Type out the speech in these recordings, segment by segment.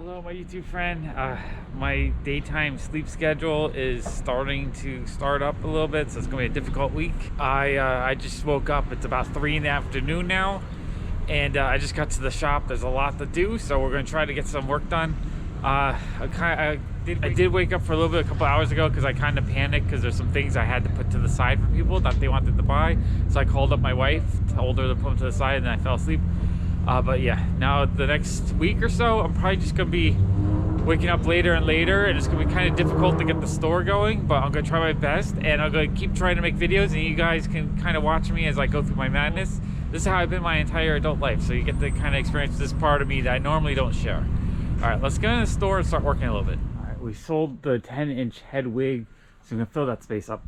Hello, my YouTube friend. My daytime sleep schedule is starting to start up a little bit, so it's gonna be a difficult week. I just woke up. It's about 3 in the afternoon now, and I just got to the shop. There's a lot to do, so we're gonna try to get some work done. I did wake up for a little bit a couple hours ago because I kind of panicked because there's some things I had to put to the side for people that they wanted to buy. So I called up my wife, told her to put them to the side, and then I fell asleep. But yeah, now the next week or so, I'm probably just gonna be waking up later and later, and it's gonna be kind of difficult to get the store going, but I'm gonna try my best, and I'm gonna keep trying to make videos, and you guys can kind of watch me as I go through my madness. This is how I've been my entire adult life, so you get to kind of experience this part of me that I normally don't share. All right, let's get in the store and start working a little bit. All right, we sold the 10-inch head wig, so I'm gonna fill that space up.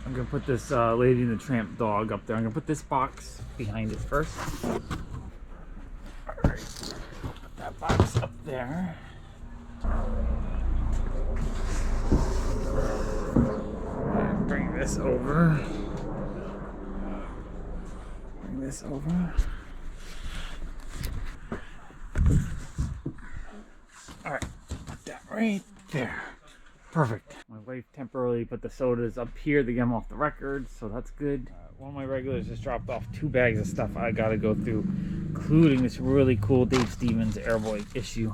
I'm gonna put this Lady and the Tramp dog up there. I'm gonna put this box behind it first. All right, put that box up there. And bring this over. Bring this over. All right, put that right there. Perfect. My wife temporarily put the sodas up here to get them off the record, so that's good. One of my regulars just dropped off 2 bags of stuff I gotta go through, including this really cool Dave Stevens Airboy issue.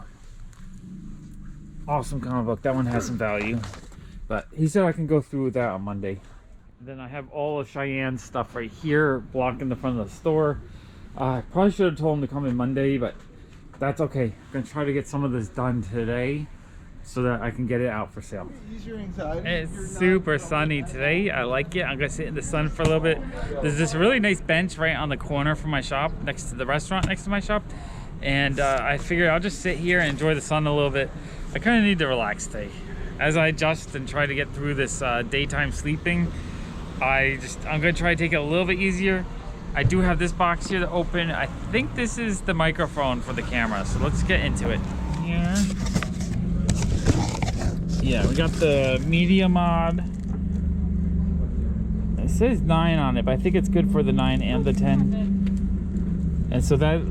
Awesome comic book. That one has some value, but he said I can go through that on Monday. And then I have all of Cheyenne's stuff right here, blocking the front of the store. I probably should have told him to come in Monday, but that's okay. I'm gonna try to get some of this done today, so that I can get it out for sale. Ease your anxiety. It's super sunny today. I like it. I'm gonna sit in the sun for a little bit. There's this really nice bench right on the corner from my shop, next to the restaurant next to my shop, and I figured I'll just sit here and enjoy the sun a little bit. I kind of need to relax today. As I adjust and try to get through this daytime sleeping, I'm gonna try to take it a little bit easier. I do have this box here to open. I think this is the microphone for the camera, so let's get into it. Here. Yeah, we got the media mod. It says 9 on it, but I think it's good for the 9 and the 10. And so that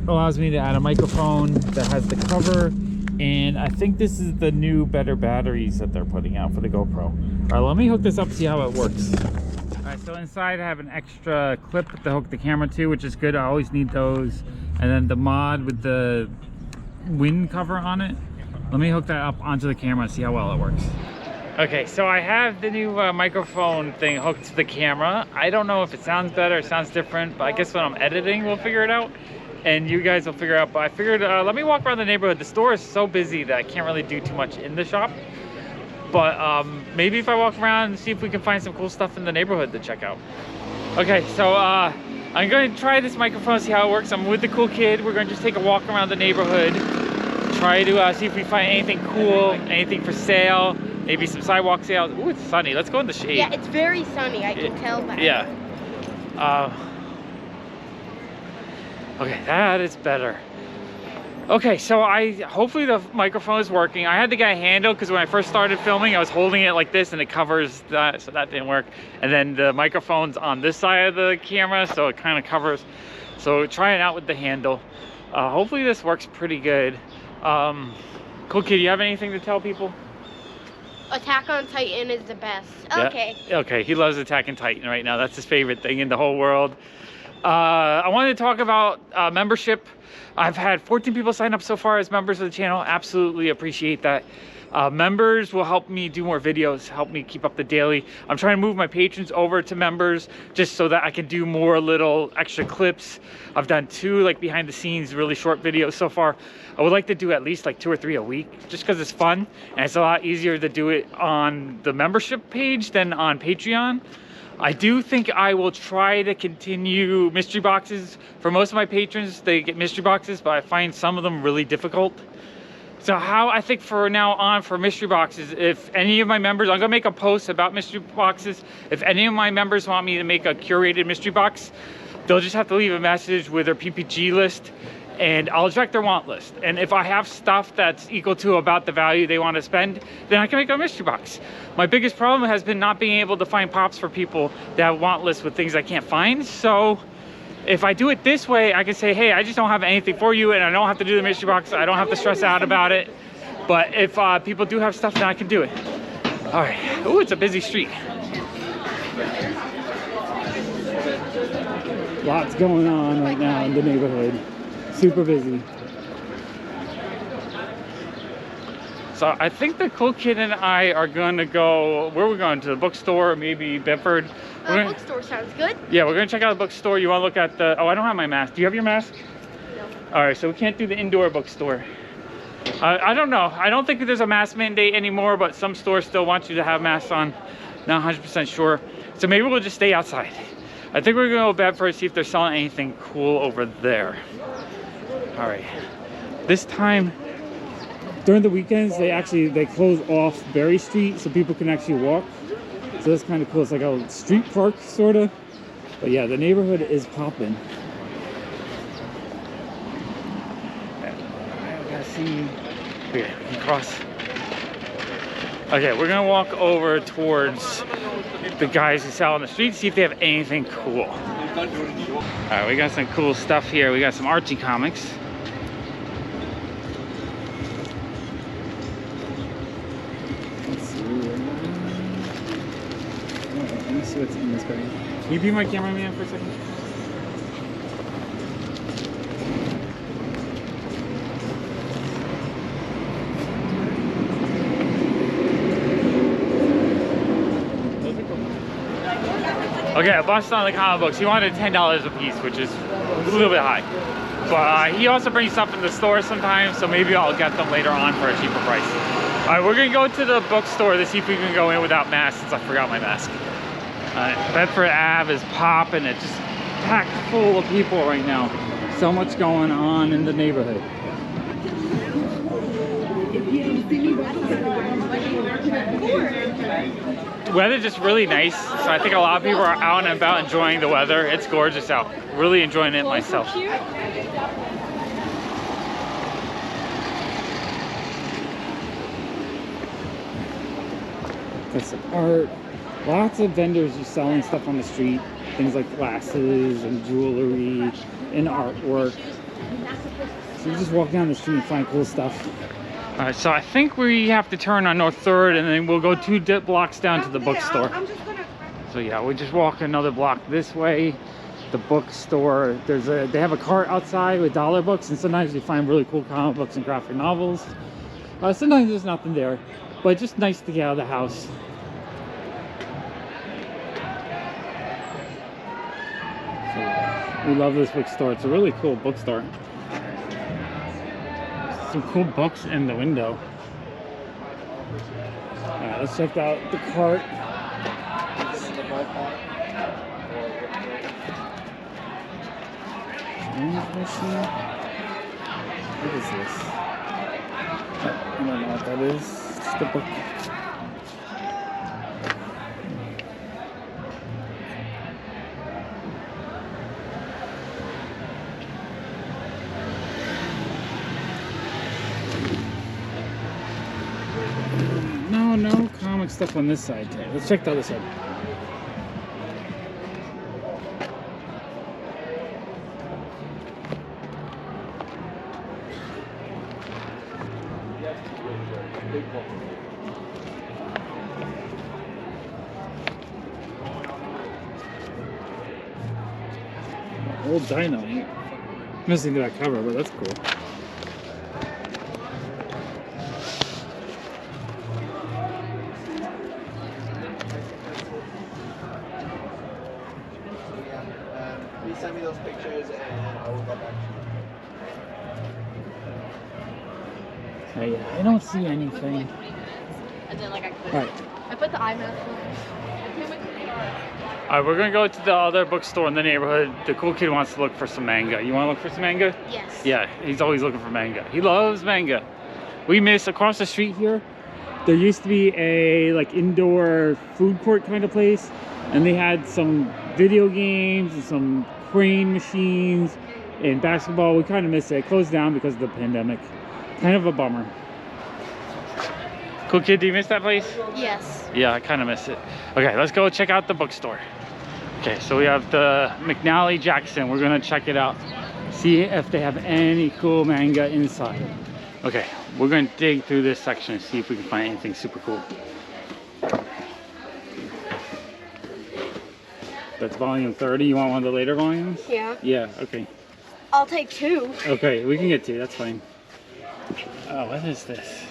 allows me to add a microphone that has the cover. And I think this is the new better batteries that they're putting out for the GoPro. All right, let me hook this up, see how it works. All right, so inside I have an extra clip to hook the camera to, which is good. I always need those. And then the mod with the wind cover on it. Let me hook that up onto the camera and see how well it works. Okay, so I have the new microphone thing hooked to the camera. I don't know if it sounds better, it sounds different, but I guess when I'm editing, we'll figure it out. And you guys will figure it out. But I figured, let me walk around the neighborhood. The store is so busy that I can't really do too much in the shop. But maybe if I walk around and see if we can find some cool stuff in the neighborhood to check out. Okay, so I'm going to try this microphone, see how it works. I'm with the cool kid. We're going to just take a walk around the neighborhood. Try to see if we find anything cool, anything for sale, maybe some sidewalk sales. Ooh, it's sunny. Let's go in the shade. Yeah, it's very sunny. I can tell by Yeah. Okay, that is better. Okay, so hopefully the microphone is working. I had to get a handle because when I first started filming, I was holding it like this and it covers that, so that didn't work. And then the microphone's on this side of the camera, so it kind of covers. So try it out with the handle. Hopefully this works pretty good. Cool kid, you have anything to tell people? Attack on Titan is the best. Yeah. Okay. Okay, he loves Attack on Titan right now. That's his favorite thing in the whole world. I wanted to talk about membership. I've had 14 people sign up so far as members of the channel. Absolutely appreciate that. Members will help me do more videos, help me keep up the daily. I'm trying to move my patrons over to members just so that I can do more little extra clips. I've done 2 like behind the scenes really short videos so far. I would like to do at least like 2 or 3 a week just because it's fun and it's a lot easier to do it on the membership page than on Patreon. I do think I will try to continue mystery boxes. For most of my patrons, they get mystery boxes, but I find some of them really difficult. So how I think for now on for mystery boxes, if any of my members, I'm gonna make a post about mystery boxes. If any of my members want me to make a curated mystery box, they'll just have to leave a message with their PPG list and I'll check their want list. And if I have stuff that's equal to about the value they want to spend, then I can make a mystery box. My biggest problem has been not being able to find pops for people that have want lists with things I can't find. So if I do it this way, I can say, hey, I just don't have anything for you, and I don't have to do the mystery box. I don't have to stress out about it. But if people do have stuff, then I can do it. All right. Oh, it's a busy street. Lots going on right now in the neighborhood. Super busy. So I think the cool kid and I are gonna go, where are we going? To the bookstore, maybe Bedford? Bookstore sounds good. Yeah, we're gonna check out the bookstore. You wanna look at the, oh, I don't have my mask. Do you have your mask? No. All right, so we can't do the indoor bookstore. I don't know. I don't think there's a mask mandate anymore, but some stores still want you to have masks on. Not 100% sure. So maybe we'll just stay outside. I think we're gonna go to Bedford, see if they're selling anything cool over there. All right. This time, during the weekends, they close off Berry Street so people can actually walk. So that's kind of cool. It's like a street park, sort of. But yeah, the neighborhood is popping. I gotta see. Okay, we can cross. Okay, we're gonna walk over towards the guys who sell on the street, see if they have anything cool. All right, we got some cool stuff here. We got some Archie comics. Let me see what's in this bag. Can you be my cameraman for a second? Okay, I busted on the comic books. He wanted $10 a piece, which is a little bit high. But he also brings stuff in the store sometimes, so maybe I'll get them later on for a cheaper price. All right, we're gonna go to the bookstore to see if we can go in without masks, since I forgot my mask. Bedford Ave is popping. It's just packed full of people right now. So much going on in the neighborhood. The weather's just really nice, so I think a lot of people are out and about enjoying the weather. It's gorgeous out. Really enjoying it myself. Got some art. Lots of vendors are selling stuff on the street. Things like glasses and jewelry and artwork. So you just walk down the street and find cool stuff. All right, so I think we have to turn on North 3rd, and then we'll go 2 blocks down to the bookstore. So yeah, we just walk another block this way. The bookstore, they have a cart outside with dollar books, and sometimes you find really cool comic books and graphic novels. Sometimes there's nothing there, but just nice to get out of the house. So, we love this bookstore. It's a really cool bookstore. Some cool books in the window. All right, let's check out the cart. What is this? I don't know what that is. It's just a book. No comic stuff on this side. Let's check the other side. Old Dynamite. Missing that cover, but that's cool. Please send me those pictures and I will go back to you. Yeah, I don't see anything. And then like Right. I put the eye mask on. Alright, we're gonna go to the other bookstore in the neighborhood. The cool kid wants to look for some manga. You wanna look for some manga? Yes. Yeah, he's always looking for manga. He loves manga. We miss across the street here. There used to be a like indoor food court kind of place, and they had some video games and some crane machines and basketball. We kind of miss it. It closed down because of the pandemic. Kind of a bummer. Cool kid, do you miss that place? Yes. Yeah, I kind of miss it. Okay, let's go check out the bookstore. Okay, so we have the McNally Jackson. We're gonna check it out. See if they have any cool manga inside. Okay, we're gonna dig through this section and see if we can find anything super cool. That's volume 30. You want one of the later volumes? Yeah. Yeah, okay. I'll take 2. Okay, we can get 2, that's fine. Oh, what is this?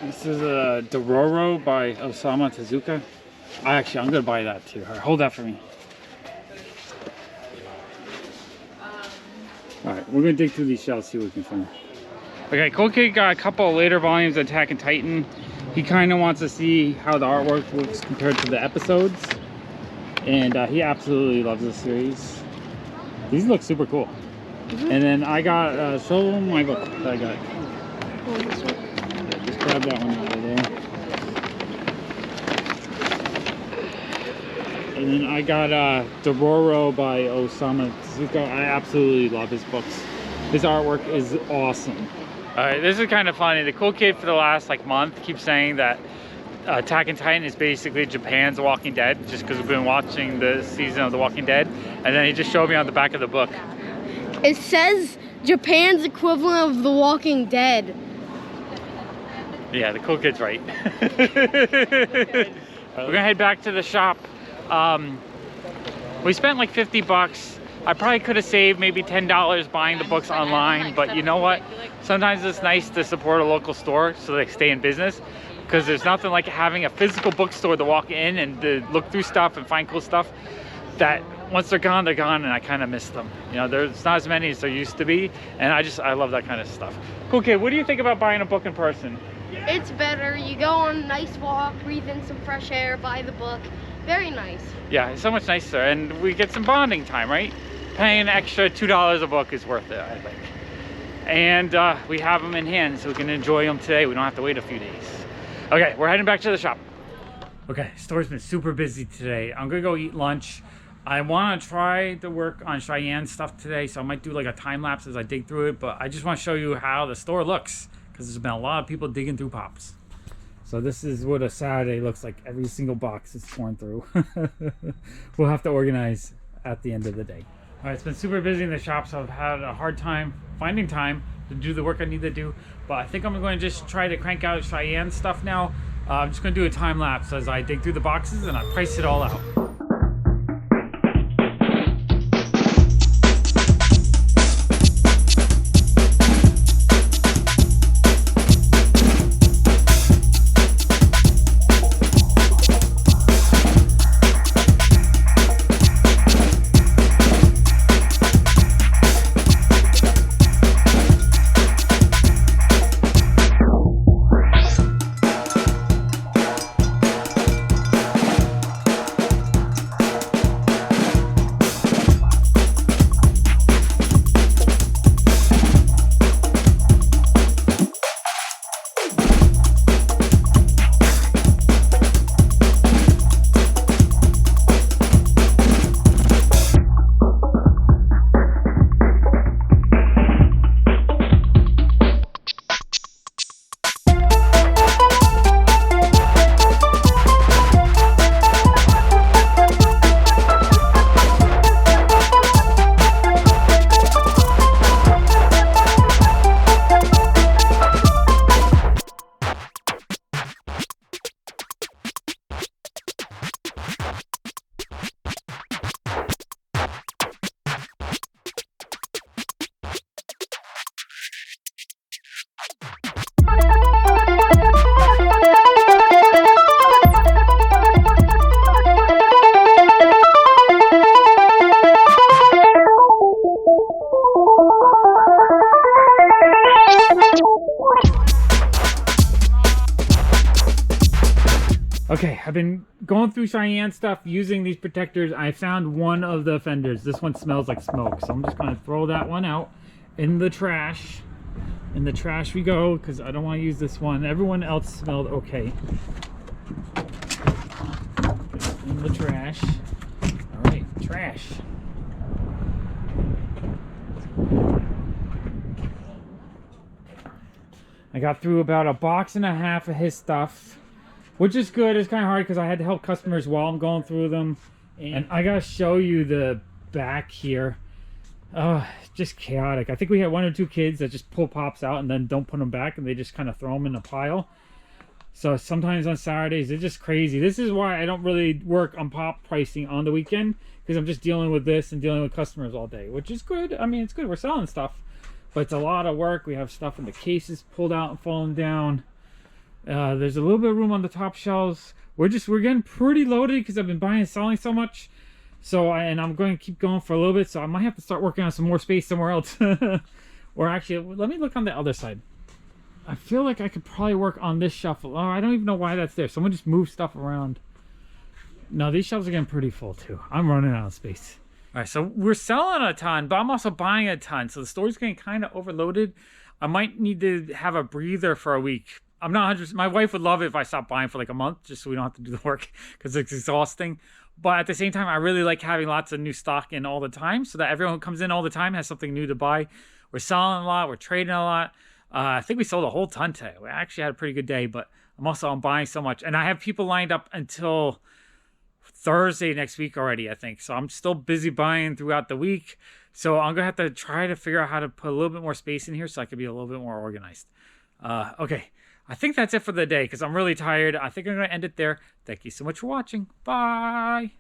This is a Dororo by Osamu Tezuka. I'm gonna buy that too. All right, hold that for me. All right, we're gonna dig through these shelves, see what we can find. Okay, Cool Kid got a couple of later volumes of Attack on Titan. He kind of wants to see how the artwork looks compared to the episodes. And he absolutely loves this series. These look super cool. And then I got, show my book that I got. Yeah, just grab that one out of there. And then I got Dororo by Osamu Tezuka. I absolutely love his books. His artwork is awesome. Alright, this is kind of funny. The Cool Kid for the last month keeps saying that Attack on Titan is basically Japan's Walking Dead, just because we've been watching the season of The Walking Dead. And then he just showed me on the back of the book. It says Japan's equivalent of The Walking Dead. Yeah, the Cool Kid's right. We're gonna head back to the shop. We spent like 50 bucks. I probably could have saved maybe $10 buying the books online, but you know what? Sometimes it's nice to support a local store so they stay in business, because there's nothing like having a physical bookstore to walk in and to look through stuff and find cool stuff that once they're gone, and I kind of miss them. You know, there's not as many as there used to be, and I love that kind of stuff. Cool Kid, what do you think about buying a book in person? It's better. You go on a nice walk, breathe in some fresh air, buy the book. Very nice. Yeah, it's so much nicer, and we get some bonding time, right? Paying an extra $2 a book is worth it, I think. And we have them in hand, so we can enjoy them today. We don't have to wait a few days. Okay, we're heading back to the shop. Okay, store's been super busy today. I'm gonna go eat lunch. I want to try to work on Cheyenne stuff today, so I might do like a time lapse as I dig through it, but I just want to show you how the store looks, because there's been a lot of people digging through Pops. So this is what a Saturday looks like. Every single box is torn through. We'll have to organize at the end of the day. All right, it's been super busy in the shop, so I've had a hard time finding time to do the work I need to do, but I think I'm going to just try to crank out Cheyenne stuff now. I'm just going to do a time lapse as I dig through the boxes and I price it all out. Okay, I've been going through Cheyenne stuff using these protectors. I found one of the fenders. This one smells like smoke, so I'm just going to throw that one out in the trash. In the trash we go, because I don't want to use this one. Everyone else smelled okay. In the trash. All right, trash. I got through about a box and a half of his stuff, which is good. It's kind of hard because I had to help customers while I'm going through them. And I gotta show you the back here. Just chaotic. I think we had 1 or 2 kids that just pull pops out and then don't put them back, and they just kind of throw them in a pile. So sometimes on Saturdays it's just crazy. This is why I don't really work on pop pricing on the weekend, because I'm just dealing with this and dealing with customers all day, which is good. I mean, it's good. We're selling stuff, but it's a lot of work. We have stuff in the cases pulled out and falling down. There's a little bit of room on the top shelves. We're getting pretty loaded because I've been buying and selling so much. So and I'm going to keep going for a little bit, so I might have to start working on some more space somewhere else. Or actually, let me look on the other side. I feel like I could probably work on this shelf. Oh, I don't even know why that's there. Someone just moved stuff around. No, these shelves are getting pretty full too. I'm running out of space. All right, so we're selling a ton, but I'm also buying a ton. So the store's getting kind of overloaded. I might need to have a breather for a week. I'm not 100%. My wife would love it if I stopped buying for like a month, just so we don't have to do the work, because it's exhausting. But at the same time, I really like having lots of new stock in all the time, so that everyone who comes in all the time has something new to buy. We're selling a lot. We're trading a lot. I think we sold a whole ton today. We actually had a pretty good day, but I'm buying so much. And I have people lined up until Thursday next week already, I think. So I'm still busy buying throughout the week. So I'm going to have to try to figure out how to put a little bit more space in here so I can be a little bit more organized. Okay. I think that's it for the day because I'm really tired. I think I'm going to end it there. Thank you so much for watching. Bye.